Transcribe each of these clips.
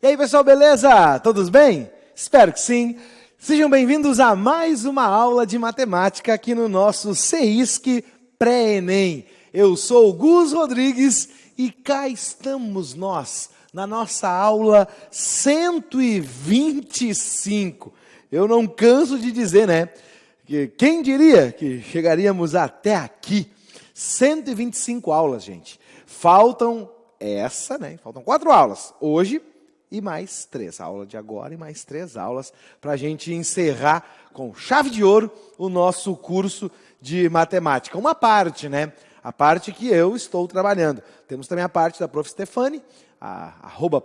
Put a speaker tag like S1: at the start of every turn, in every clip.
S1: E aí, pessoal, beleza? Todos bem? Espero que sim. Sejam bem-vindos a mais uma aula de matemática aqui no nosso CEISC Pré-ENEM. Eu sou o Gus Rodrigues e cá estamos nós, na nossa aula 125. Eu não canso de dizer, né? Que quem diria que chegaríamos até aqui? 125 aulas, gente. Faltam 4 aulas. Hoje e mais 3. A aula de agora e mais 3 aulas para a gente encerrar com chave de ouro o nosso curso de matemática. Uma parte, né? A parte que eu estou trabalhando. Temos também a parte da Prof. Stefani,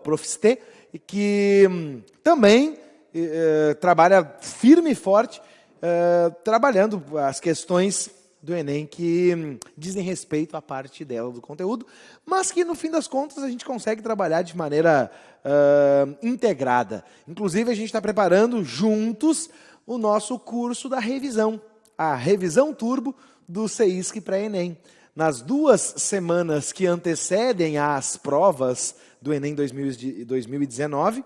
S1: @profste, que também trabalha firme e forte, trabalhando as questões do Enem que dizem respeito à parte dela do conteúdo, mas que no fim das contas a gente consegue trabalhar de maneira integrada. Inclusive a gente está preparando juntos o nosso curso da revisão, a revisão turbo do CEISC Pré-ENEM. Nas 2 semanas que antecedem às provas do Enem 2019,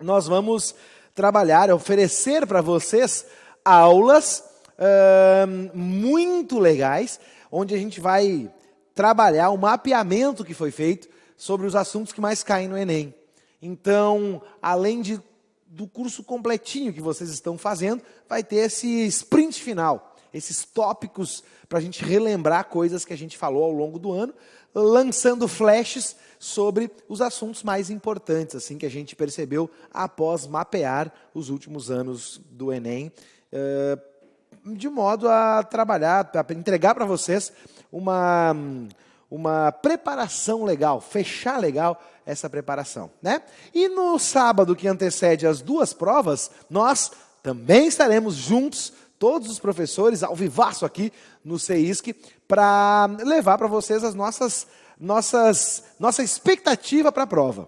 S1: nós vamos trabalhar, oferecer para vocês aulas muito legais, onde a gente vai trabalhar o mapeamento que foi feito sobre os assuntos que mais caem no Enem. Então, além do curso completinho que vocês estão fazendo, vai ter esse sprint final, esses tópicos para a gente relembrar coisas que a gente falou ao longo do ano, lançando flashes sobre os assuntos mais importantes, assim, que a gente percebeu após mapear os últimos anos do Enem, de modo a trabalhar, a entregar para vocês uma preparação legal, fechar legal essa preparação, né? E no sábado que antecede as 2 provas, nós também estaremos juntos, todos os professores, ao vivaço aqui no CEISC, para levar para vocês as nossa expectativa para a prova.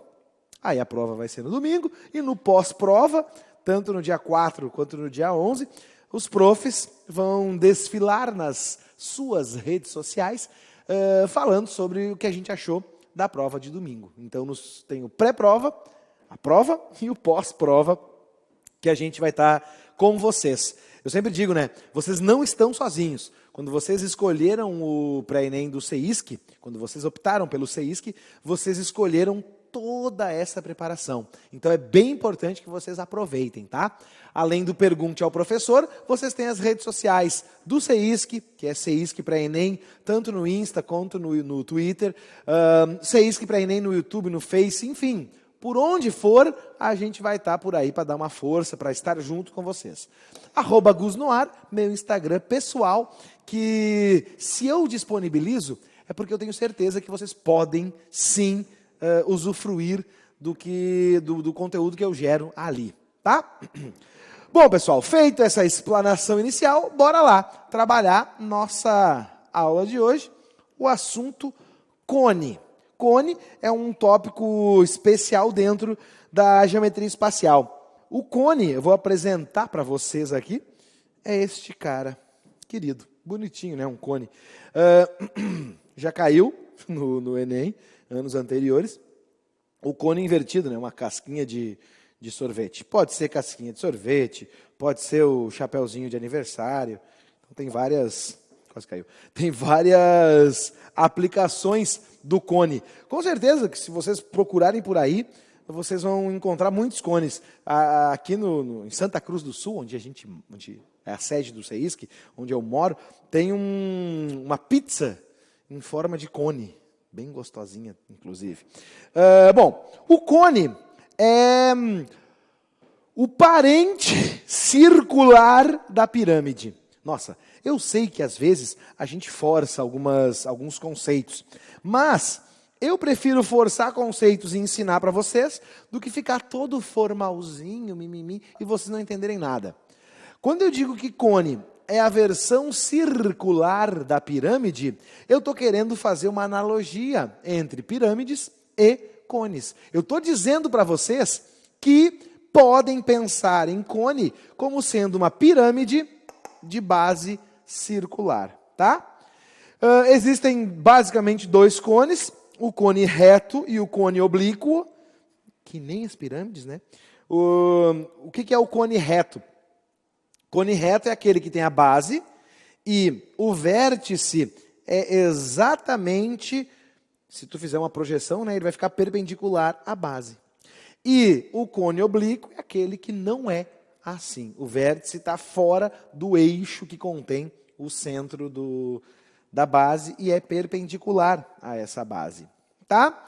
S1: Aí a prova vai ser no domingo, e no pós-prova, tanto no dia 4 quanto no dia 11, os profs vão desfilar nas suas redes sociais, falando sobre o que a gente achou da prova de domingo. Então, tem o pré-prova, a prova e o pós-prova, que a gente vai estar com vocês. Eu sempre digo, né? Vocês não estão sozinhos. Quando vocês escolheram o pré-ENEM do CEISC, quando vocês optaram pelo CEISC, vocês escolheram toda essa preparação. Então é bem importante que vocês aproveitem, tá? Além do Pergunte ao Professor, vocês têm as redes sociais do CEISC, que é CEISC Pré-ENEM, tanto no Insta quanto no Twitter, CEISC Pré-ENEM no YouTube, no Face, enfim. Por onde for, a gente vai estar por aí para dar uma força, para estar junto com vocês. @GusNoar, meu Instagram pessoal, que se eu disponibilizo, é porque eu tenho certeza que vocês podem, sim, usufruir do conteúdo que eu gero ali, tá? Bom, pessoal, feita essa explanação inicial, bora lá trabalhar nossa aula de hoje, o assunto cone. Cone é um tópico especial dentro da geometria espacial. O cone, eu vou apresentar para vocês aqui, é este cara, querido, bonitinho, né? Um cone. Já caiu no Enem, anos anteriores, o cone invertido, né? Uma casquinha de sorvete. Pode ser casquinha de sorvete, pode ser o chapeuzinho de aniversário. Então, tem várias... Quase caiu. Tem várias aplicações do cone. Com certeza que se vocês procurarem por aí, vocês vão encontrar muitos cones. Aqui em Santa Cruz do Sul, onde é a sede do CEISC, onde eu moro, tem uma pizza em forma de cone. Bem gostosinha, inclusive. Bom, o cone é o parente circular da pirâmide. Nossa, eu sei que às vezes a gente força alguns conceitos, mas eu prefiro forçar conceitos e ensinar para vocês do que ficar todo formalzinho, mimimi, e vocês não entenderem nada. Quando eu digo que cone é a versão circular da pirâmide, eu estou querendo fazer uma analogia entre pirâmides e cones. Eu estou dizendo para vocês que podem pensar em cone como sendo uma pirâmide de base circular, tá? Existem basicamente 2 cones, o cone reto e o cone oblíquo, que nem as pirâmides, né? O que é o cone reto? Cone reto é aquele que tem a base e o vértice é exatamente, se tu fizer uma projeção, né, ele vai ficar perpendicular à base. E o cone oblíquo é aquele que não é assim. O vértice está fora do eixo que contém o centro da base e é perpendicular a essa base. Tá?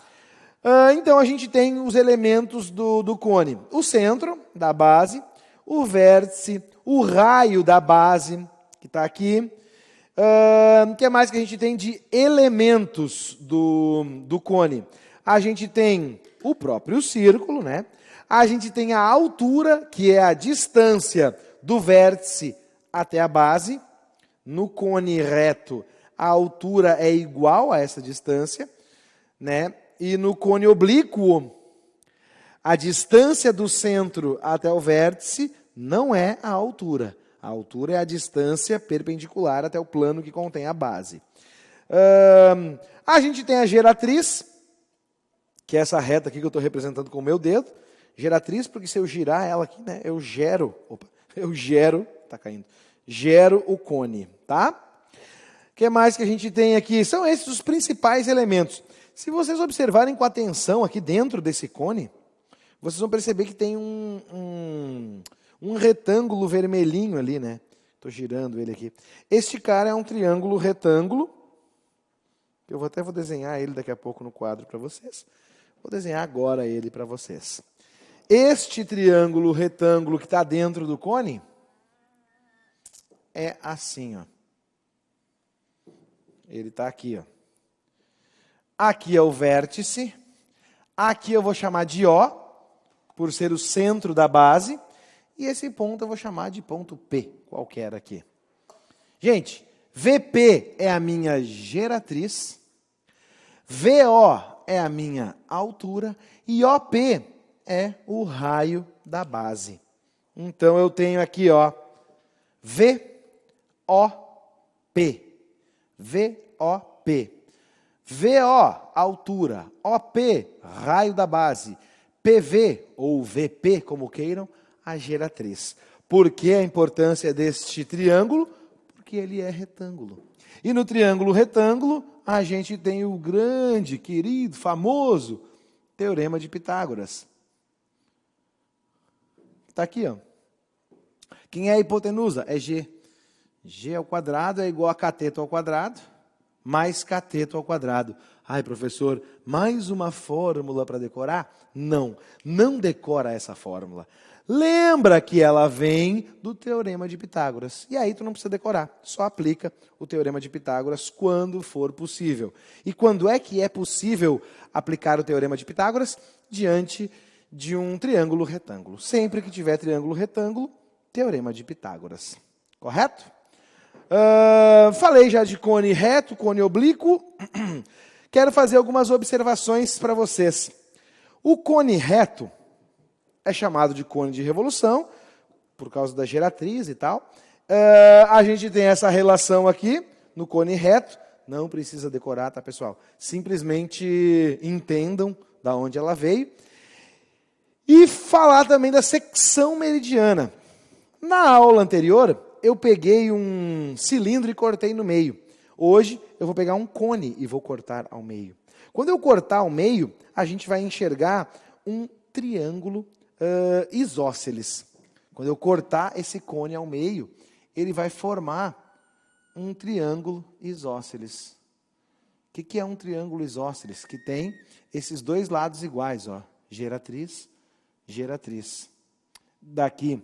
S1: Então, a gente tem os elementos do cone. O centro da base, o vértice, o raio da base, que está aqui. O que mais que a gente tem de elementos do cone? A gente tem o próprio círculo, né? A gente tem a altura, que é a distância do vértice até a base. No cone reto, a altura é igual a essa distância, né? E no cone oblíquo, a distância do centro até o vértice não é a altura. A altura é a distância perpendicular até o plano que contém a base. A gente tem a geratriz, que é essa reta aqui que eu estou representando com o meu dedo. Geratriz, porque se eu girar ela aqui, né, eu gero o cone, tá? O que mais que a gente tem aqui? São esses os principais elementos. Se vocês observarem com atenção aqui dentro desse cone, vocês vão perceber que tem um retângulo vermelhinho ali, né? Estou girando ele aqui. Este cara é um triângulo retângulo. Eu até vou desenhar ele daqui a pouco no quadro para vocês. Vou desenhar agora ele para vocês. Este triângulo retângulo que está dentro do cone é assim, ó. Ele está aqui, ó. Aqui é o vértice. Aqui eu vou chamar de O, por ser o centro da base. E esse ponto eu vou chamar de ponto P, qualquer aqui. Gente, VP é a minha geratriz. VO é a minha altura. E OP é o raio da base. Então, eu tenho aqui, ó, VOP. VOP. VO, altura. OP, raio da base. PV, ou VP, como queiram, a geratriz. Por que a importância deste triângulo? Porque ele é retângulo. E no triângulo retângulo, a gente tem o grande, querido, famoso Teorema de Pitágoras. Está aqui, ó. Quem é a hipotenusa? É G. G ao quadrado é igual a cateto ao quadrado, mais cateto ao quadrado. Ai, professor, mais uma fórmula para decorar? Não, não decora essa fórmula. Lembra que ela vem do Teorema de Pitágoras. E aí tu não precisa decorar, só aplica o Teorema de Pitágoras quando for possível. E quando é que é possível aplicar o Teorema de Pitágoras? Diante de um triângulo retângulo. Sempre que tiver triângulo retângulo, Teorema de Pitágoras. Correto? Falei já de cone reto, cone oblíquo. Quero fazer algumas observações para vocês. O cone reto é chamado de cone de revolução, por causa da geratriz e tal. A gente tem essa relação aqui, no cone reto. Não precisa decorar, tá, pessoal? Simplesmente entendam da onde ela veio. E falar também da secção meridiana. Na aula anterior, eu peguei um cilindro e cortei no meio. Hoje, eu vou pegar um cone e vou cortar ao meio. Quando eu cortar ao meio, a gente vai enxergar um triângulo isósceles. Quando eu cortar esse cone ao meio, ele vai formar um triângulo isósceles. O que é um triângulo isósceles? Que tem esses dois lados iguais, ó, geratriz, geratriz. Daqui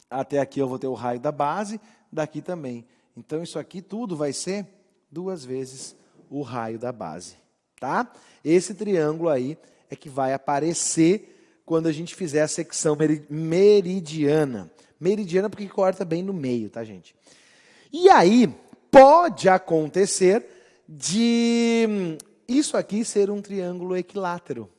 S1: até aqui eu vou ter o raio da base, daqui também. Então, isso aqui tudo vai ser 2 vezes o raio da base, tá? Esse triângulo aí é que vai aparecer quando a gente fizer a secção meridiana. Meridiana porque corta bem no meio, tá, gente? E aí, pode acontecer de isso aqui ser um triângulo equilátero.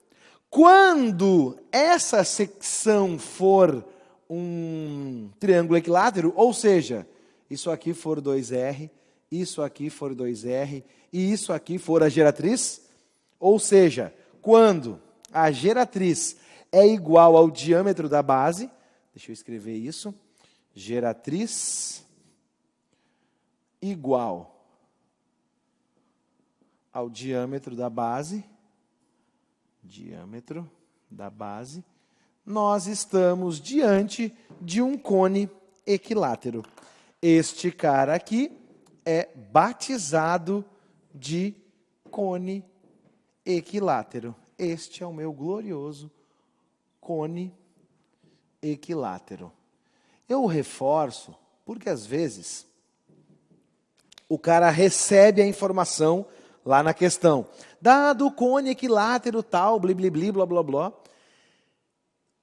S1: Quando essa secção for um triângulo equilátero, ou seja, isso aqui for 2R, isso aqui for 2R, e isso aqui for a geratriz, ou seja, quando a geratriz é igual ao diâmetro da base. Deixa eu escrever isso. Geratriz igual ao diâmetro da base. Diâmetro da base. Nós estamos diante de um cone equilátero. Este cara aqui é batizado de cone equilátero. Este é o meu glorioso cone equilátero. Eu reforço porque, às vezes, o cara recebe a informação lá na questão. Dado o cone equilátero tal, bli, bli, bli, blá, blá, blá.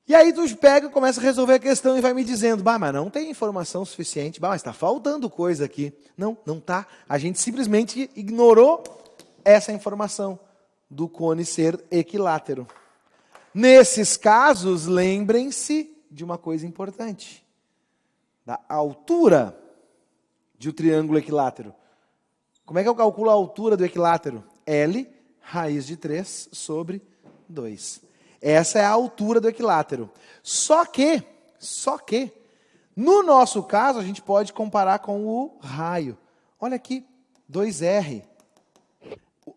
S1: E aí tu pega e começa a resolver a questão e vai me dizendo, mas não tem informação suficiente, mas está faltando coisa aqui. Não, não está. A gente simplesmente ignorou essa informação do cone ser equilátero. Nesses casos, lembrem-se de uma coisa importante. Da altura de um triângulo equilátero. Como é que eu calculo a altura do equilátero? L raiz de 3 sobre 2. Essa é a altura do equilátero. Só que, no nosso caso, a gente pode comparar com o raio. Olha aqui, 2R.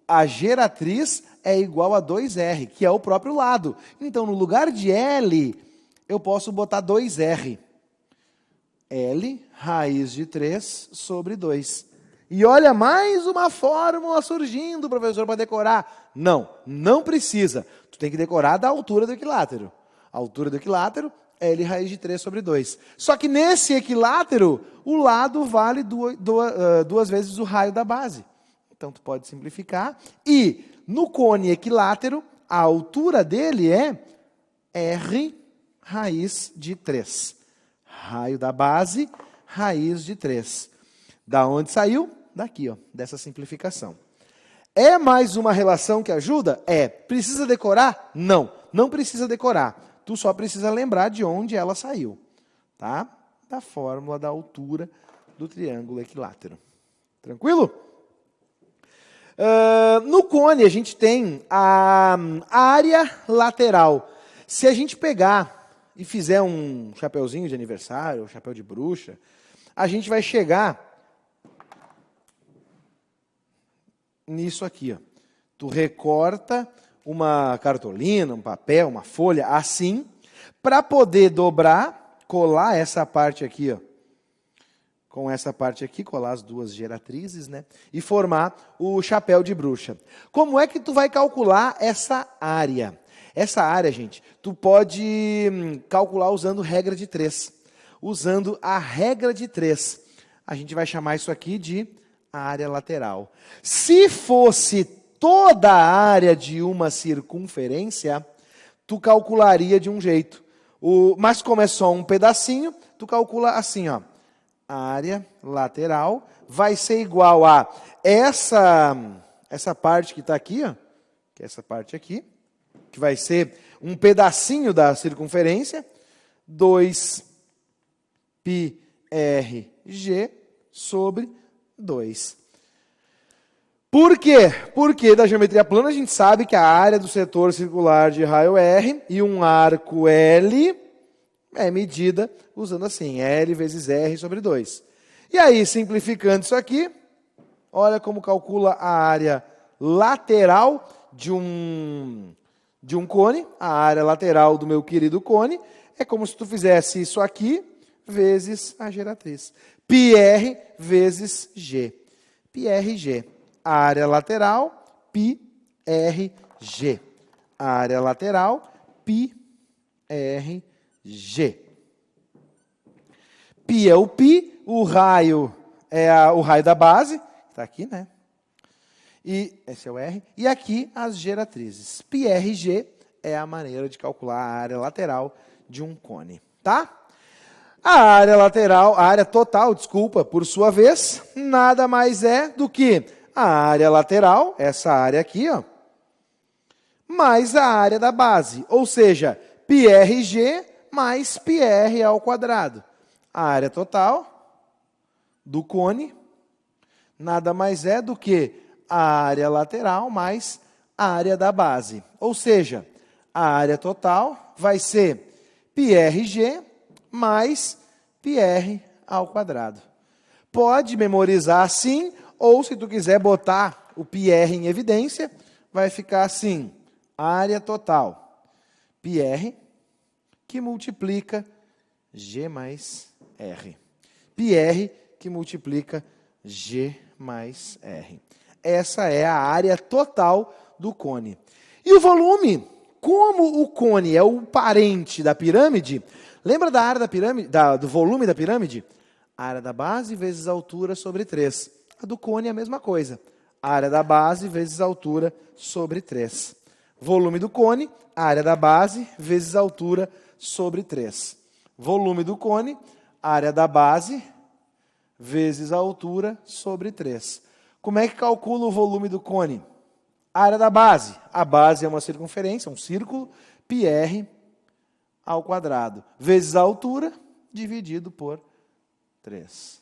S1: A geratriz é igual a 2R, que é o próprio lado. Então, no lugar de L, eu posso botar 2R. L raiz de 3 sobre 2. E olha, mais uma fórmula surgindo, professor, para decorar. Não, não precisa. Tu tem que decorar da altura do equilátero. A altura do equilátero é L raiz de 3 sobre 2. Só que nesse equilátero, o lado vale duas vezes o raio da base. Então, tu pode simplificar. E no cone equilátero, a altura dele é R raiz de 3. Raio da base, raiz de 3. Da onde saiu? Daqui, ó, dessa simplificação. É mais uma relação que ajuda? É. Precisa decorar? Não, não precisa decorar. Tu só precisa lembrar de onde ela saiu. Tá? Da fórmula da altura do triângulo equilátero. Tranquilo? No cone, a gente tem a área lateral. Se a gente pegar e fizer um chapeuzinho de aniversário, um chapéu de bruxa, a gente vai chegar nisso aqui. Ó. Tu recorta uma cartolina, um papel, uma folha, assim, para poder dobrar, colar essa parte aqui, ó, com essa parte aqui, colar as duas geratrizes, né? E formar o chapéu de bruxa. Como é que tu vai calcular essa área? Essa área, gente, tu pode calcular usando regra de 3. Usando a regra de 3. A gente vai chamar isso aqui de área lateral. Se fosse toda a área de uma circunferência, tu calcularia de um jeito. Mas como é só um pedacinho, tu calcula assim, ó. A área lateral vai ser igual a essa parte que está aqui, ó, que é essa parte aqui, que vai ser um pedacinho da circunferência, 2πrg sobre 2. Por quê? Porque da geometria plana a gente sabe que a área do setor circular de raio R e um arco L é medida usando assim, L vezes R sobre 2. E aí, simplificando isso aqui, olha como calcula a área lateral de um cone. A área lateral do meu querido cone é como se tu fizesse isso aqui vezes a geratriz. πr vezes g. πrg. A área lateral, πrg. A área lateral, πrg. Π é o π, o raio é o raio da base, está aqui, né? E esse é o R. E aqui as geratrizes. πrg é a maneira de calcular a área lateral de um cone, tá? A área lateral, a área total, desculpa, por sua vez, nada mais é do que a área lateral, essa área aqui, ó, mais a área da base, ou seja, πrg mais πr ao quadrado. A área total do cone nada mais é do que a área lateral mais a área da base. Ou seja, A área total vai ser πrg mais πr ao quadrado. Pode memorizar assim, ou se tu quiser botar o πr em evidência, vai ficar assim, área total, πr, que multiplica G mais R. πr que multiplica G mais R. Essa é a área total do cone. E o volume, como o cone é o parente da pirâmide, lembra da área da pirâmide, do volume da pirâmide? A área da base vezes a altura sobre 3. A do cone é a mesma coisa. A área da base vezes a altura sobre 3. Volume do cone, área da base vezes a altura sobre 3. Volume do cone, área da base vezes a altura sobre 3. Como é que calcula o volume do cone? Área da base. A base é uma circunferência, um círculo, πr ao quadrado, vezes a altura, dividido por 3.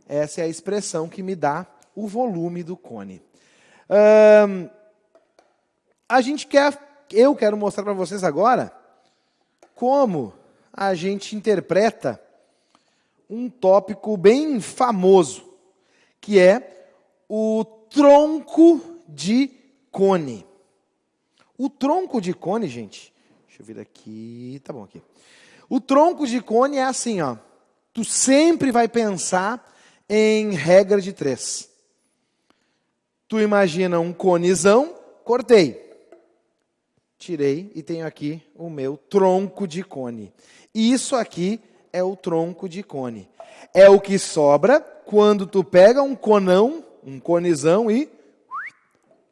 S1: Essa é a expressão que me dá o volume do cone. Eu quero mostrar para vocês agora como a gente interpreta um tópico bem famoso, que é o tronco de cone. O tronco de cone, gente, deixa eu vir aqui, tá bom aqui. O tronco de cone é assim, ó. Tu sempre vai pensar em regra de 3. Tu imagina um conezão, cortei. Tirei e tenho aqui o meu tronco de cone. Isso aqui é o tronco de cone. É o que sobra quando tu pega um conão, um conezão e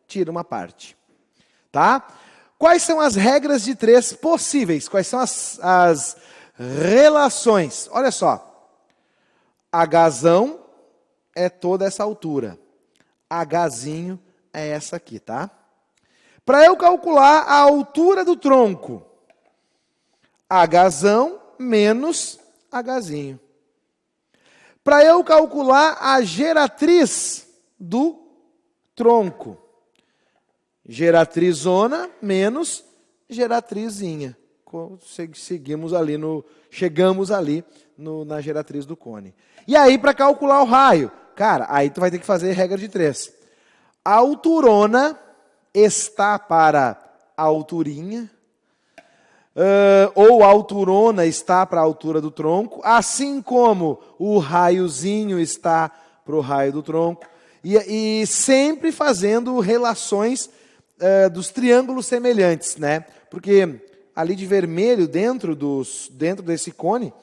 S1: tira uma parte. Tá? Quais são as regras de 3 possíveis? Quais são as relações? Olha só. Hzão é toda essa altura. Hzinho é essa aqui, tá? Para eu calcular a altura do tronco, Hzão menos Hzinho. Para eu calcular a geratriz do tronco, geratrizona menos geratrizinha. Chegamos ali na geratriz do cone. E aí, para calcular o raio, cara, aí tu vai ter que fazer regra de 3. A alturona está para a alturinha, ou a alturona está para a altura do tronco, assim como o raiozinho está para o raio do tronco, e sempre fazendo relações dos triângulos semelhantes, né? Porque ali de vermelho, dentro desse cone,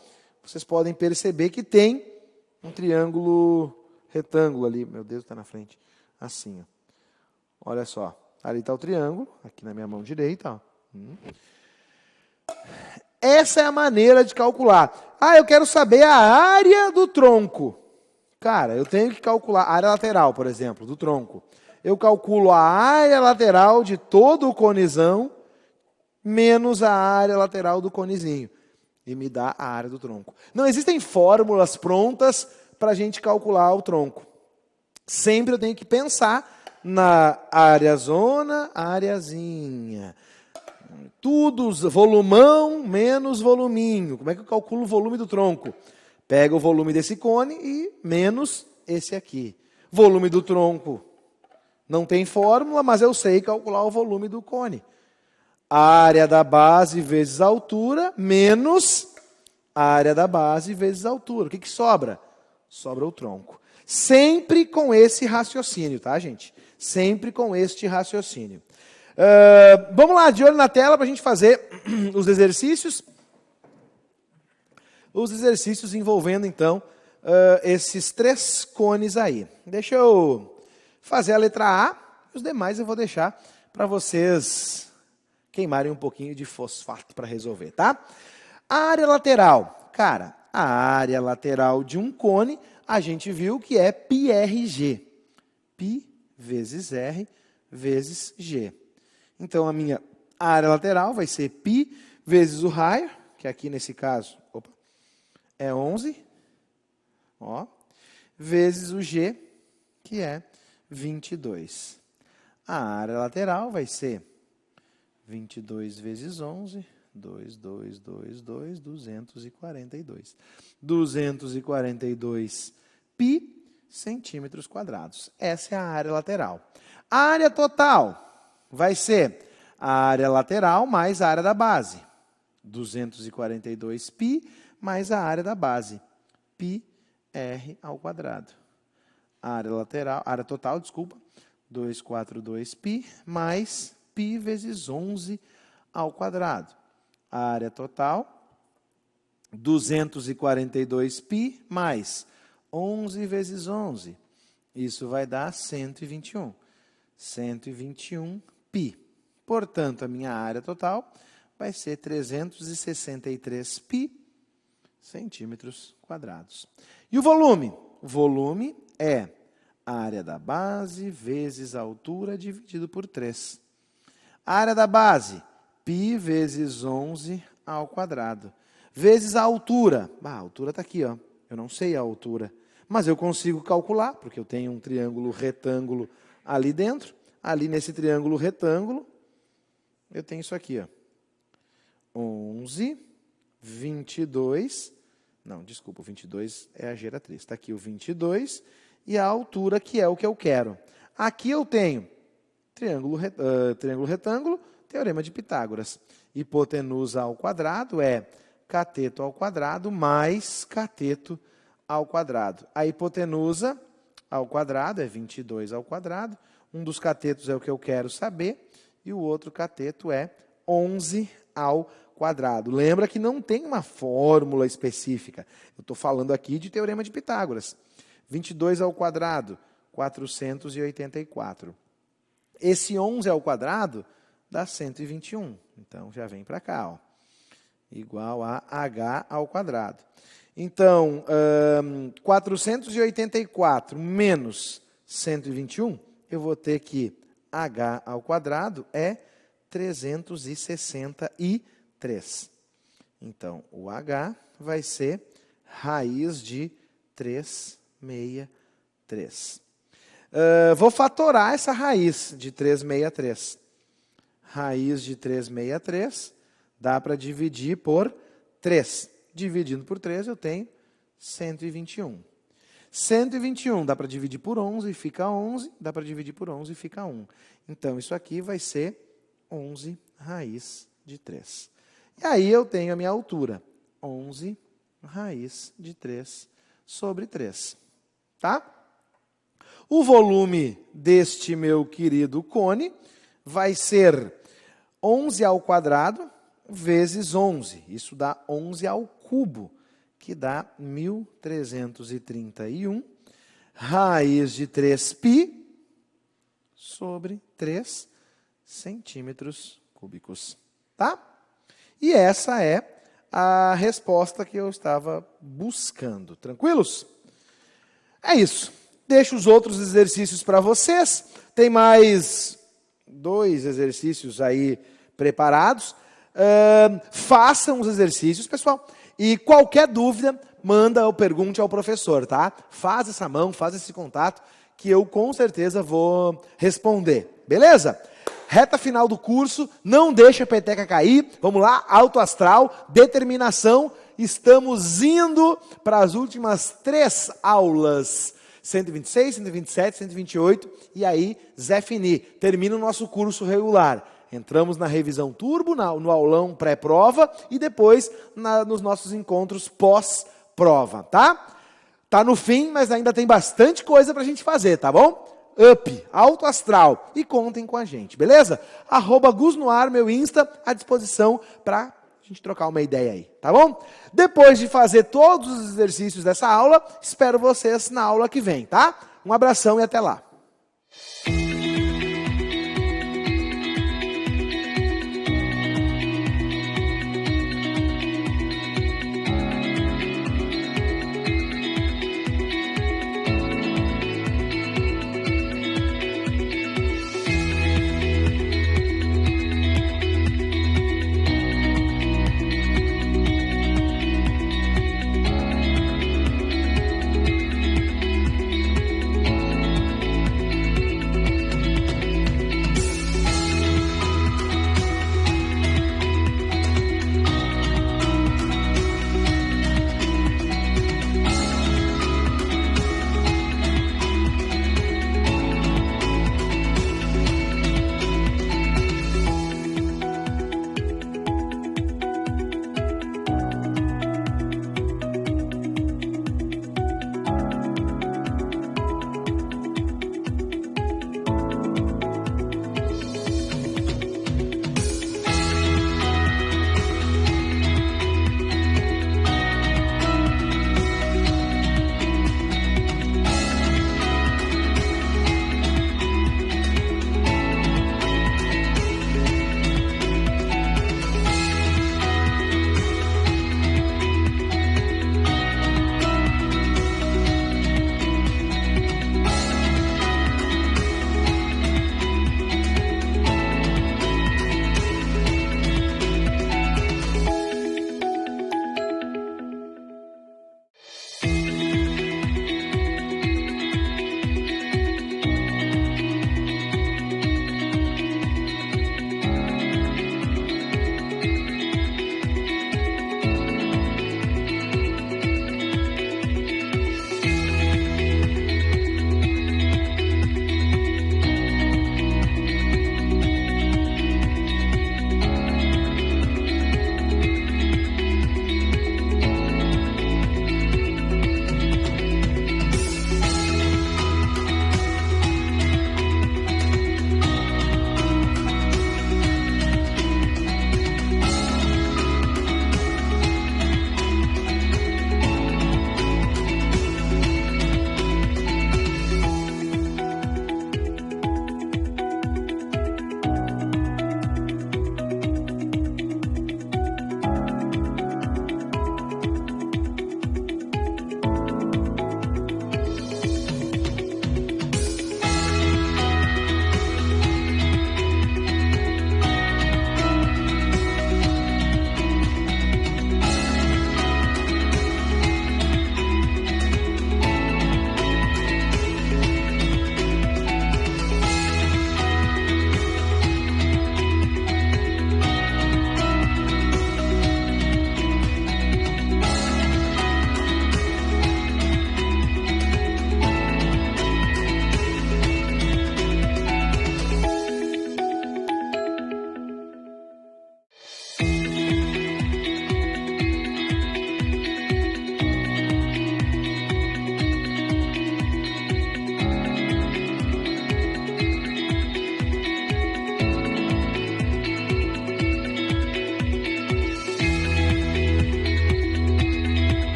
S1: vocês podem perceber que tem um triângulo retângulo ali. Meu Deus, está na frente. Assim, ó. Olha só. Ali está o triângulo, aqui na minha mão direita. Ó. Essa é a maneira de calcular. Eu quero saber a área do tronco. Cara, eu tenho que calcular a área lateral, por exemplo, do tronco. Eu calculo a área lateral de todo o conezão menos a área lateral do conezinho. E me dá a área do tronco. Não existem fórmulas prontas para a gente calcular o tronco. Sempre eu tenho que pensar na áreazona, areazinha. Tudo volumão menos voluminho. Como é que eu calculo o volume do tronco? Pego o volume desse cone e menos esse aqui. Volume do tronco. Não tem fórmula, mas eu sei calcular o volume do cone. A área da base vezes a altura, menos a área da base vezes a altura. O que sobra? Sobra o tronco. Sempre com esse raciocínio, tá, gente? Sempre com este raciocínio. Vamos lá, de olho na tela, para a gente fazer os exercícios. Os exercícios envolvendo, então, esses 3 cones aí. Deixa eu fazer a letra A, os demais eu vou deixar para vocês queimarem um pouquinho de fosfato para resolver, tá? A área lateral. Cara, a área lateral de um cone, a gente viu que é πrg. Π vezes R vezes G. Então, a minha área lateral vai ser π vezes o raio, que aqui nesse caso é 11, ó, vezes o G, que é 22. A área lateral vai ser 22 vezes 11, 242. 242 pi centímetros quadrados. Essa é a área lateral. A área total vai ser a área lateral mais a área da base. 242 pi mais a área da base. Pi r ao quadrado. A área lateral, área total, desculpa, 242 pi mais pi vezes 11 ao quadrado. A área total, 242 pi mais 11 vezes 11. Isso vai dar 121. 121 pi. Portanto, a minha área total vai ser 363 pi centímetros quadrados. E o volume? O volume é a área da base vezes a altura dividido por 3. A área da base, π vezes 11 ao quadrado. Vezes a altura. A altura está aqui, ó. Eu não sei a altura, mas eu consigo calcular, porque eu tenho um triângulo retângulo ali dentro. Ali nesse triângulo retângulo, eu tenho isso aqui, ó. 11, 22... Não, desculpa, o 22 é a geratriz. Está aqui o 22 e a altura, que é o que eu quero. Aqui eu tenho triângulo retângulo, teorema de Pitágoras. Hipotenusa ao quadrado é cateto ao quadrado mais cateto ao quadrado. A hipotenusa ao quadrado é 22 ao quadrado. Um dos catetos é o que eu quero saber e o outro cateto é 11 ao quadrado. Lembra que não tem uma fórmula específica. Eu estou falando aqui de teorema de Pitágoras. 22 ao quadrado, 484. Esse 11 ao quadrado dá 121. Então, já vem para cá, ó. Igual a h ao quadrado. Então, 484 menos 121, eu vou ter que h ao quadrado é 363. Então, o h vai ser raiz de 363. Vou fatorar essa raiz de 363. Raiz de 363 dá para dividir por 3. Dividindo por 3, eu tenho 121. 121 dá para dividir por 11, fica 11. Dá para dividir por 11, fica 1. Então, isso aqui vai ser 11 raiz de 3. E aí eu tenho a minha altura. 11 raiz de 3 sobre 3. Tá? O volume deste meu querido cone vai ser 11 ao quadrado vezes 11. Isso dá 11 ao cubo, que dá 1.331 raiz de 3π sobre 3 centímetros cúbicos. Tá? E essa é a resposta que eu estava buscando. Tranquilos? É isso. Deixo os outros exercícios para vocês. Tem mais 2 exercícios aí preparados. Façam os exercícios, pessoal. E qualquer dúvida, manda ou pergunte ao professor, tá? Faz essa mão, faz esse contato, que eu com certeza vou responder. Beleza? Reta final do curso, não deixa a peteca cair. Vamos lá, alto astral, determinação. Estamos indo para as últimas 3 aulas. 126, 127, 128. E aí, Zé Fini, termina o nosso curso regular. Entramos na revisão turbo, no aulão pré-prova e depois nos nossos encontros pós-prova, tá? Tá no fim, mas ainda tem bastante coisa para a gente fazer, tá bom? Up, alto astral. E contem com a gente, beleza? @GusNoar, meu Insta, à disposição para a gente trocar uma ideia aí, tá bom? Depois de fazer todos os exercícios dessa aula, espero vocês na aula que vem, tá? Um abração e até lá.